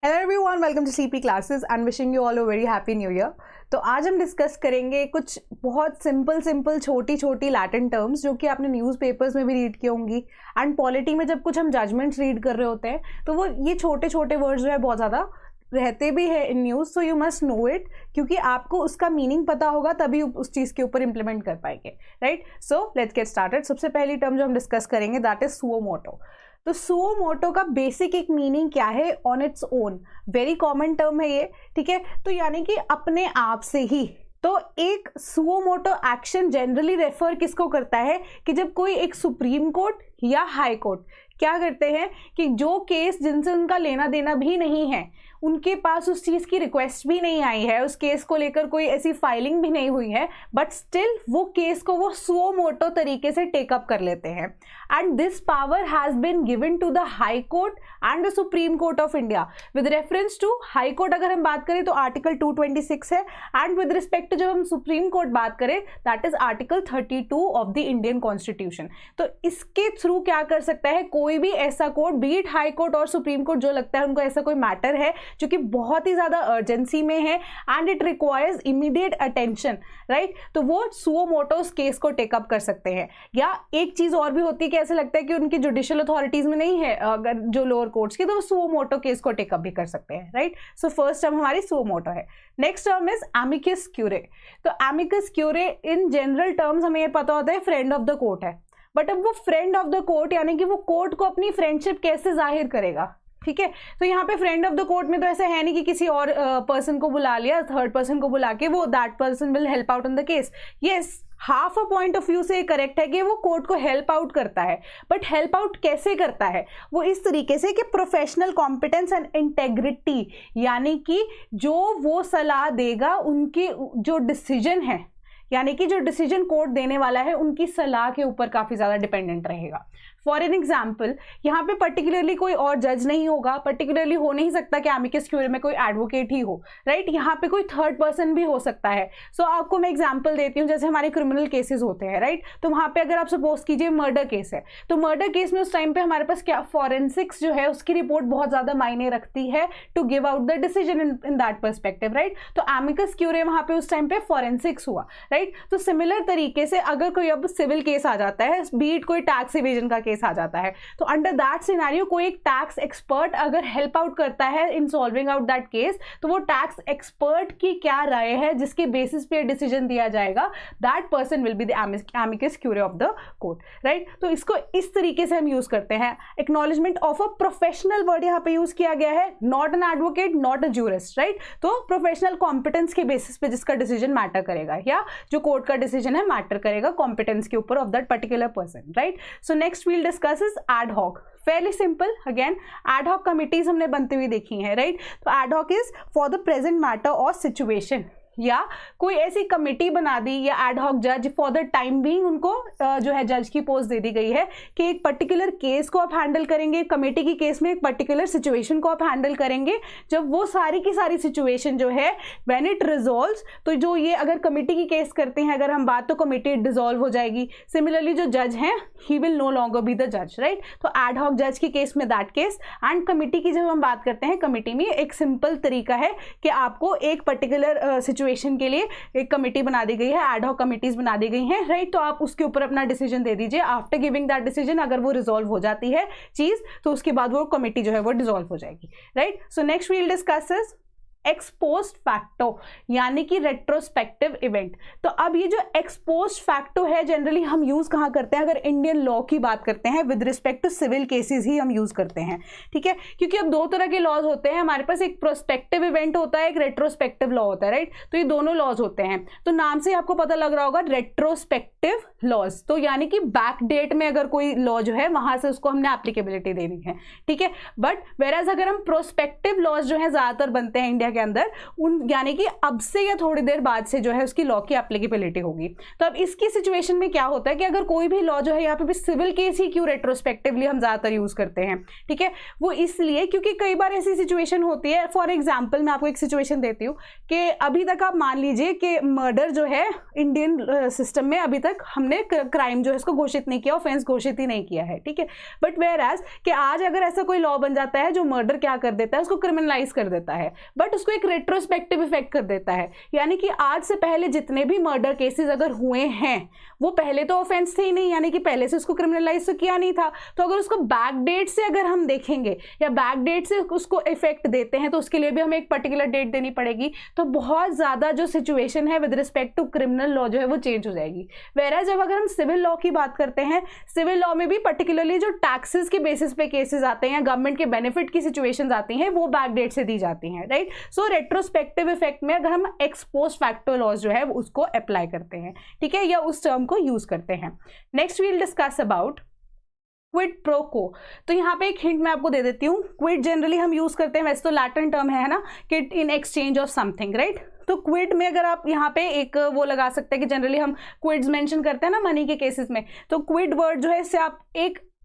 Hello everyone, welcome to CP classes and wishing you all a very happy New Year. तो आज हम discuss करेंगे कुछ बहुत सिंपल छोटी छोटी लैटिन टर्म्स जो कि आपने न्यूज़पेपर्स में भी रीड की होंगी एंड पॉलिटी में जब कुछ हम जजमेंट्स रीड कर रहे होते हैं तो वो ये छोटे छोटे वर्ड्स जो है बहुत ज़्यादा रहते भी है in news, so you must know it, क्योंकि आपको उसका मीनिंग पता होगा तभी उस चीज़ के ऊपर इंप्लीमेंट कर पाएंगे, right. So let's get started. सबसे पहली टर्म जो हम डिस्कस करेंगे दैट इज सुओ मोटो। तो सुओ मोटो का बेसिक एक मीनिंग क्या है on its own, very common term है ये, ठीक है। तो यानी कि अपने आप से ही, तो एक suo motu action generally refer किसको करता है कि जब कोई एक सुप्रीम कोर्ट या हाई कोर्ट क्या करते हैं कि जो केस जिनसे उनका लेना देना भी नहीं है, उनके पास उस चीज़ की रिक्वेस्ट भी नहीं आई है, उस केस को लेकर कोई ऐसी फाइलिंग भी नहीं हुई है, बट स्टिल वो केस को वो सुओ मोटो तरीके से टेकअप कर लेते हैं। And this power has been given to the High Court and the Supreme Court of India. With reference to High Court अगर हम बात करें तो आर्टिकल 226 है, एंड विद रिस्पेक्ट टू जब हम सुप्रीम कोर्ट बात करें that is article 32 of the Indian constitution. तो इसके थ्रू क्या कर सकता है कोई भी ऐसा कोर्ट, बीट हाई कोर्ट और सुप्रीम कोर्ट, जो लगता है उनको ऐसा कोई मैटर है जो कि बहुत ही ज्यादा अर्जेंसी में है and it requires immediate attention, right, तो वो सुओ मोटो केस को टेकअप कर सकते हैं। या एक चीज और भी होती है कि ऐसा लगता है कि उनकी जुडिशियल अथॉरिटीज में नहीं है अगर जो लोअर कोर्ट्स की, तो वो सुओ मोटो केस को टेकअप भी कर सकते हैं, राइट। सो फर्स्ट टर्म हमारी सुओ मोटो है। Next term is amicus curiae. तो amicus curiae in general terms हमें ये पता होता है फ्रेंड ऑफ द कोर्ट है, बट अब वो फ्रेंड ऑफ द कोर्ट यानी कि वो कोर्ट को अपनी फ्रेंडशिप कैसे जाहिर करेगा, ठीक है। तो यहाँ पे फ्रेंड ऑफ द कोर्ट में तो ऐसा है नहीं कि किसी और पर्सन को बुला लिया, थर्ड पर्सन को बुला के वो that person will help out in the case. Yes, half a point of view से करेक्ट है कि वो कोर्ट को हेल्प आउट करता है, बट हेल्प आउट कैसे करता है? वो इस तरीके से कि प्रोफेशनल कॉम्पिटेंस एंड इंटेग्रिटी, यानी कि जो वो सलाह देगा उनकी जो डिसीजन है, यानी कि जो डिसीजन कोर्ट देने वाला है उनकी सलाह के ऊपर काफी ज्यादा डिपेंडेंट रहेगा। फॉर एन एग्जाम्पल, यहाँ पे पर्टिकुलरली कोई और जज नहीं होगा, पर्टिकुलरली हो नहीं सकता कि एमिकस क्यूरे में कोई एडवोकेट ही हो, राइट। यहाँ पे कोई थर्ड पर्सन भी हो सकता है। सो आपको मैं एग्जाम्पल देती हूँ, जैसे हमारे क्रिमिनल केसेस होते हैं, राइट। तो वहाँ पे अगर आप सपोज कीजिए मर्डर केस है, तो मर्डर केस में उस टाइम पे हमारे पास क्या फॉरेंसिक्स जो है उसकी रिपोर्ट बहुत ज्यादा मायने रखती है to give out the decision in that perspective, right. तो एमिकस क्यूरे वहाँ पे उस टाइम पे फॉरेंसिक्स हुआ, राइट। तो सिमिलर तरीके से अगर कोई अब सिविल केस आ जाता है, बीट कोई टैक्स इवेजन का केस आ जाता है, तो अंडर दैट सिनेरियो कोई एक टैक्स एक्सपर्ट अगर हेल्प आउट करता है in solving out that case, तो वो टैक्स एक्सपर्ट की क्या राय है जिसके बेसिस पे डिसीजन दिया जाएगा, that person will be the amicus curiae of the court, right. तो इसको इस तरीके से हम यूज करते हैं। Acknowledgement of a professional word यहाँ पे यूज किया गया है, not an advocate, not a jurist, right. तो प्रोफेशनल कॉम्पिटेंस के बेसिस पे जिसका डिसीजन मैटर करेगा, या जो कोर्ट का डिसीजन है मैटर करेगा कॉम्पिटेंस के ऊपर of that particular person, right. So next we'll discuss is ad hoc. Fairly simple, again ad hoc committees हमने बनती हुई देखी हैं, राइट। तो ad hoc is for the present matter और सिचुएशन, या कोई ऐसी कमिटी बना दी या एड हॉक जज फॉर द टाइम बीइंग, उनको जो है जज की पोस्ट दे दी गई है कि एक पर्टिकुलर केस को आप हैंडल करेंगे, कमेटी की केस में एक पर्टिकुलर सिचुएशन को आप हैंडल करेंगे। जब वो सारी की सारी सिचुएशन जो है व्हेन इट रिजॉल्व्स, तो जो ये अगर कमेटी की केस करते हैं अगर हम बात, तो कमेटी डिसॉल्व हो जाएगी। सिमिलरली जो जज हैं he will no longer be the जज, राइट। तो एड हॉक जज की केस में दैट केस, एंड कमेटी की जब हम बात करते हैं, कमेटी में एक सिंपल तरीका है कि आपको एक पर्टिकुलर सिचुएशन के लिए एक कमेटी बना दी गई है, एड हॉक कमिटीज बना दी गई हैं, राइट। तो आप उसके ऊपर अपना डिसीजन दे दीजिए। आफ्टर गिविंग दैट डिसीजन अगर वो रिजॉल्व हो जाती है चीज, तो उसके बाद वो कमेटी जो है वो डिसॉल्व हो जाएगी, right. So next we'll discuss is ex post facto, यानी कि रेट्रोस्पेक्टिव इवेंट। तो अब ये जो एक्सपोस्ट फैक्टो है जनरली हम यूज कहाँ करते हैं, अगर इंडियन लॉ की बात करते हैं with respect to civil cases ही हम यूज करते हैं, ठीक है। क्योंकि अब दो तरह के लॉज होते हैं हमारे पास, एक प्रोस्पेक्टिव इवेंट होता है, एक रेट्रोस्पेक्टिव लॉ होता है, राइट। तो ये दोनों लॉज होते हैं। तो नाम से आपको पता लग रहा होगा रेट्रोस्पेक्टिव लॉज, तो यानी कि बैक डेट में अगर कोई लॉ जो है वहां से उसको हमने एप्लीकेबिलिटी देनी है, ठीक है। बट वेराज अगर हम प्रोस्पेक्टिव लॉज जो है ज्यादातर बनते हैं इंडिया के अंदर उन यानी कि अब से या थोड़ी देर बाद से जो है उसकी लॉ की एप्लीकेबिलिटी होगी। तो अब इसकी सिचुएशन में क्या होता है कि अगर कोई भी लॉ जो है, यहाँ पे भी सिविल केस ही क्यों रेट्रोस्पेक्टिवली हम ज्यादातर यूज करते हैं, ठीक है, वो इसलिए क्योंकि कई बार ऐसी सिचुएशन होती है, फॉर एग्जाम्पल मैं आपको एक सिचुएशन देती हूँ कि अभी तक आप मान लीजिए कि मर्डर जो है इंडियन सिस्टम में अभी तक हमने क्राइम जो है इसको घोषित नहीं किया, ऑफेंस घोषित ही नहीं किया है, ठीक है, बट वेयर एज कि आज अगर ऐसा कोई लॉ बन जाता है जो मर्डर क्या कर देता है, उसको क्रिमिनलाइज कर देता है, बट उसको एक रेट्रोस्पेक्टिव इफेक्ट कर देता है, यानी कि आज से पहले जितने भी मर्डर केसेस अगर हुए हैं वो पहले तो ऑफेंस थे ही नहीं, यानी कि पहले से उसको क्रिमिनलाइज तो किया नहीं था, तो अगर उसको बैक डेट से अगर हम देखेंगे या बैक डेट से उसको इफेक्ट देते हैं तो उसके लिए भी हमें एक पर्टिकुलर डेट देनी पड़ेगी। तो बहुत ज्यादा जो सिचुएशन है with respect to criminal law जो है वो चेंज हो जाएगी। वेराज जब अगर हम सिविल लॉ की बात करते हैं, सिविल लॉ में भी पर्टिकुलरली जो टैक्सेस के बेसिस पे केसेस आते हैं या गवर्नमेंट के बेनिफिट की सिचुएशंस आती हैं वो बैक डेट से दी जाती हैं, राइट। सो रेट्रोस्पेक्टिव इफेक्ट में अगर हम एक्स पोस्ट फैक्टो लॉज जो है उसको अप्लाई करते हैं, ठीक है, या उस टर्म को यूज करते हैं। Next we'll discuss about quid pro quo. तो यहाँ पे एक हिंट मैं आपको दे देती हूँ। क्विड जनरली हम यूज करते हैं, वैसे तो लैटिन टर्म है ना, कि इन एक्सचेंज ऑफ समथिंग, राइट। तो क्विड में अगर आप यहाँ पे एक वो लगा सकते हैं कि जनरली हम क्विड्स मेंशन करते हैं ना मनी के केसेस में, तो क्विड वर्ड जो है इससे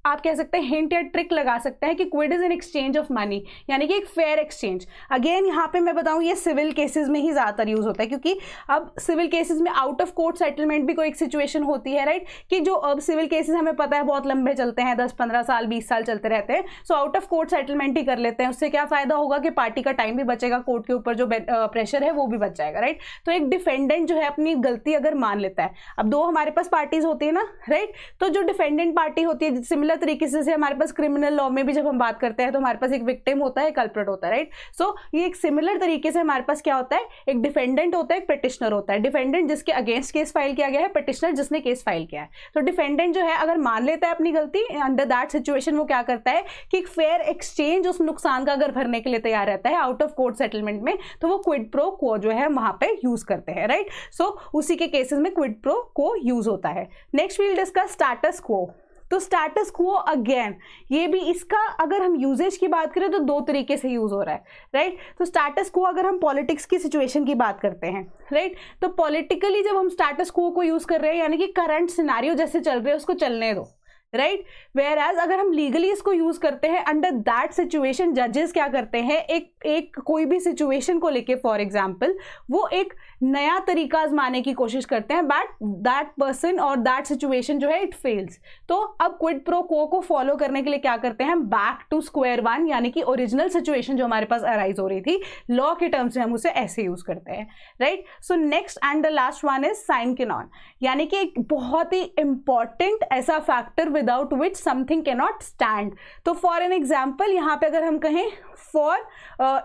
आप कह सकते हैं हिंट या ट्रिक लगा सकते हैं कि quid is in exchange of money, यानी कि एक फेयर एक्सचेंज। अगेन यहाँ पे मैं बताऊँ ये सिविल केसेस में ही ज़्यादातर यूज होता है, क्योंकि अब सिविल केसेस में आउट ऑफ कोर्ट सेटलमेंट भी कोई एक सिचुएशन होती है, राइट, कि जो अब सिविल केसेस हमें पता है बहुत लंबे चलते हैं, 10-15 साल 20 साल चलते रहते हैं। So out of court settlement ही कर लेते हैं, उससे क्या फायदा होगा कि पार्टी का टाइम भी बचेगा, कोर्ट के ऊपर जो प्रेशर है वो भी बच जाएगा, राइट। तो एक डिफेंडेंट जो है अपनी गलती अगर मान लेता है, अब दो हमारे पास पार्टीज होती है ना, राइट, तो जो डिफेंडेंट पार्टी होती है सिमिलर तरीके से हमारे पास क्रिमिनल लॉ में भी जब हम बात करते हैं तो हमारे पास एक विक्टिम होता है, कल्प्रिट होता है, राइट। सो ये एक सिमिलर तरीके से हमारे पास क्या होता है, एक डिफेंडेंट होता है, एक पिटिशनर होता है। डिफेंडेंट जिसके अगेंस्ट केस फाइल किया गया है, पिटिशनर जिसने केस फाइल किया है। तो डिफेंडेंट जो है अगर मान लेता है अपनी गलती, अंडर दैट सिचुएशन वो क्या करता है कि एक फेयर एक्सचेंज उस नुकसान का अगर भरने के लिए तैयार रहता है आउट ऑफ कोर्ट सेटलमेंट में, तो वो क्विड प्रो क्वो जो है वहां पे यूज करते हैं, राइट। सो उसी के केसेस में क्विड प्रो क्वो यूज होता है। नेक्स्ट वील डिस्कस स्टेटस क्वो। तो स्टेटस क्वो अगेन ये भी इसका अगर हम यूजेज की बात करें तो दो तरीके से यूज हो रहा है, राइट। तो स्टेटस क्वो अगर हम पॉलिटिक्स की सिचुएशन की बात करते हैं, राइट, तो पॉलिटिकली जब हम स्टेटस क्वो को यूज कर रहे हैं यानी कि करंट सिनेरियो जैसे चल रहे हैं उसको चलने दो, राइट। वेयर एज अगर हम लीगली इसको यूज करते हैं अंडर दैट सिचुएशन, जजेस क्या करते हैं एक कोई भी सिचुएशन को लेके फॉर एग्जांपल वो एक नया तरीका आजमाने की कोशिश करते हैं, बट दैट पर्सन और दैट सिचुएशन जो है इट फेल्स। तो अब क्विड प्रो क्वो को फॉलो करने के लिए क्या करते हैं, बैक टू स्क्वायर वन, यानी कि ओरिजिनल सिचुएशन जो हमारे पास अराइज हो रही थी लॉ के टर्म्स में हम उसे ऐसे यूज करते हैं, right. So next and the last one is sine qua non, यानी कि एक बहुत ही इंपॉर्टेंट ऐसा factor without which something can not stand. तो फॉर एन एग्जाम्पल यहाँ पे अगर हम कहें for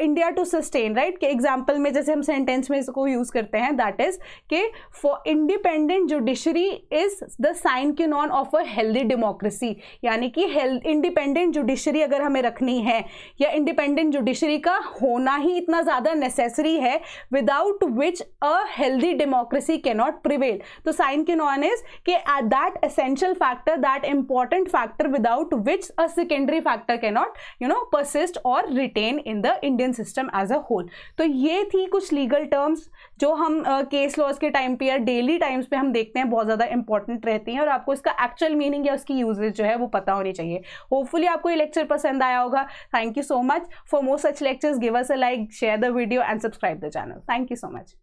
India to sustain, right, के एग्जाम्पल में जैसे हम सेंटेंस में इसको यूज करते हैं, दैट इज के for independent judiciary is the sine qua non of a healthy democracy, यानी कि इंडिपेंडेंट जुडिशरी अगर हमें रखनी है या इंडिपेंडेंट जुडिशरी का होना ही इतना ज्यादा नेसेसरी है without which a healthy democracy can not prevail. तो साइन कैन इज के that essential factor, that important factor without which a secondary factor can not persist और retain in the Indian system as a whole. तो ये थी कुछ legal terms जो हम case laws के टाइम पे या डेली टाइम्स पे हम देखते हैं बहुत ज़्यादा इंपॉर्टेंट रहती हैं, और आपको इसका एक्चुअल मीनिंग या उसकी यूजेज जो है वो पता होनी चाहिए। होपफुली आपको ये लेक्चर पसंद आया होगा। Thank you so much. For more such lectures give us a like, share the video and subscribe the channel. Thank you so much.